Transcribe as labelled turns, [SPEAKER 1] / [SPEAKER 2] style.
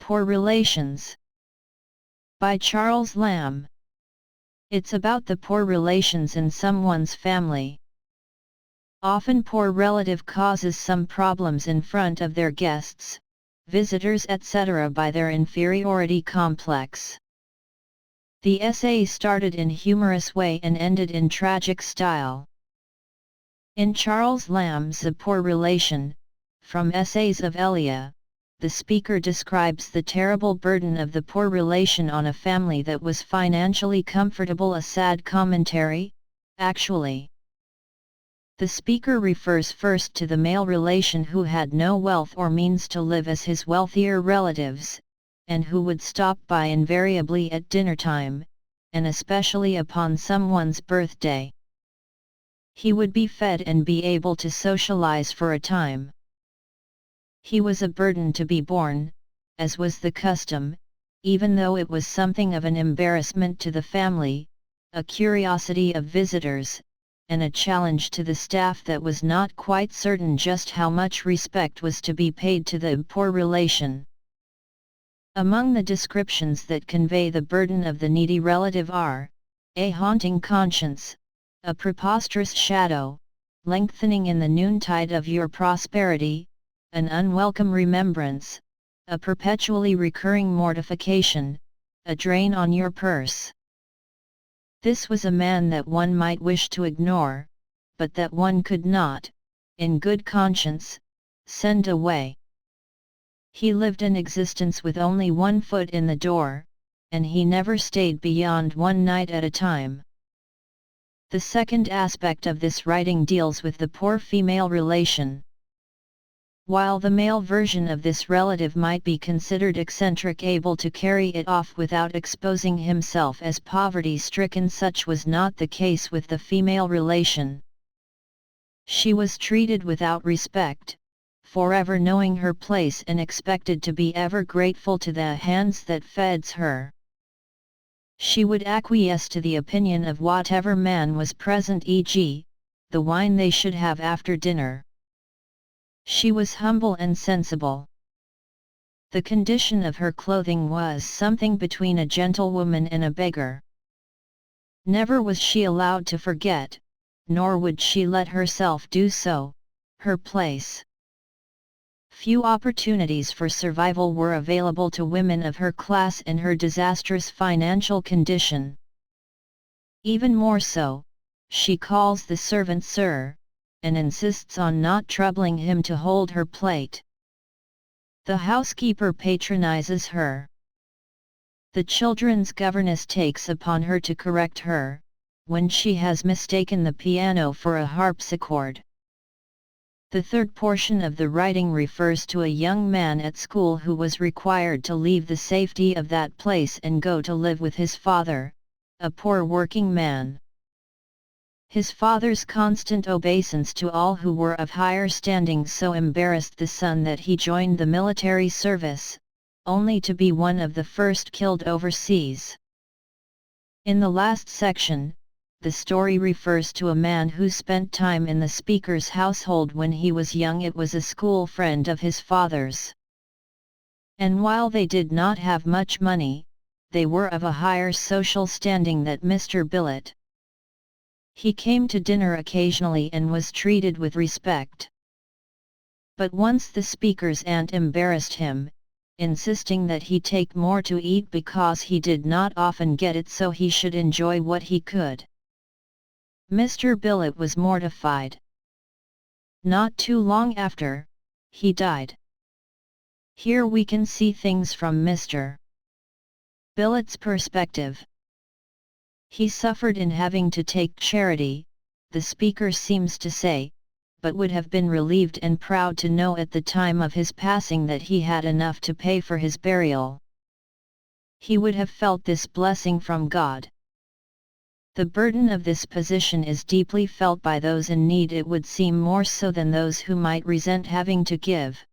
[SPEAKER 1] Poor Relations by Charles Lamb. It's about the poor relations in someone's family. Often poor relative causes some problems in front of their guests, visitors etc. by their inferiority complex. The essay started in humorous way and ended in tragic style. In Charles Lamb's The Poor Relation, from Essays of Elia, the speaker describes the terrible burden of the poor relation on a family that was financially comfortable. A sad commentary, actually. The speaker refers first to the male relation who had no wealth or means to live as his wealthier relatives, and who would stop by invariably at dinner time, and especially upon someone's birthday. He would be fed and be able to socialize for a time. He was a burden to be borne, as was the custom, even though it was something of an embarrassment to the family, a curiosity of visitors, and a challenge to the staff that was not quite certain just how much respect was to be paid to the poor relation. Among the descriptions that convey the burden of the needy relative are, a haunting conscience, a preposterous shadow, lengthening in the noontide of your prosperity, an unwelcome remembrance, a perpetually recurring mortification, a drain on your purse. This was a man that one might wish to ignore, but that one could not, in good conscience, send away. He lived an existence with only one foot in the door, and he never stayed beyond one night at a time. The second aspect of this writing deals with the poor female relation. While the male version of this relative might be considered eccentric, able to carry it off without exposing himself as poverty-stricken, such was not the case with the female relation. She was treated without respect, forever knowing her place and expected to be ever grateful to the hands that feds her. She would acquiesce to the opinion of whatever man was present, e.g., the wine they should have after dinner. She was humble and sensible. The condition of her clothing was something between a gentlewoman and a beggar. Never was she allowed to forget, nor would she let herself do so, her place. Few opportunities for survival were available to women of her class and her disastrous financial condition. Even more so, she calls the servant sir, and insists on not troubling him to hold her plate. The housekeeper patronizes her. The children's governess takes upon her to correct her, when she has mistaken the piano for a harpsichord. The third portion of the writing refers to a young man at school who was required to leave the safety of that place and go to live with his father, a poor working man. His father's constant obeisance to all who were of higher standing so embarrassed the son that he joined the military service, only to be one of the first killed overseas. In the last section, the story refers to a man who spent time in the speaker's household when he was young. It was a school friend of his father's. And while they did not have much money, they were of a higher social standing than Mr. Billet. He came to dinner occasionally and was treated with respect. But once the speaker's aunt embarrassed him, insisting that he take more to eat because he did not often get it, so he should enjoy what he could. Mr. Billet was mortified. Not too long after, he died. Here we can see things from Mr. Billet's perspective. He suffered in having to take charity, the speaker seems to say, but would have been relieved and proud to know at the time of his passing that he had enough to pay for his burial. He would have felt this blessing from God. The burden of this position is deeply felt by those in need, it would seem more so than those who might resent having to give.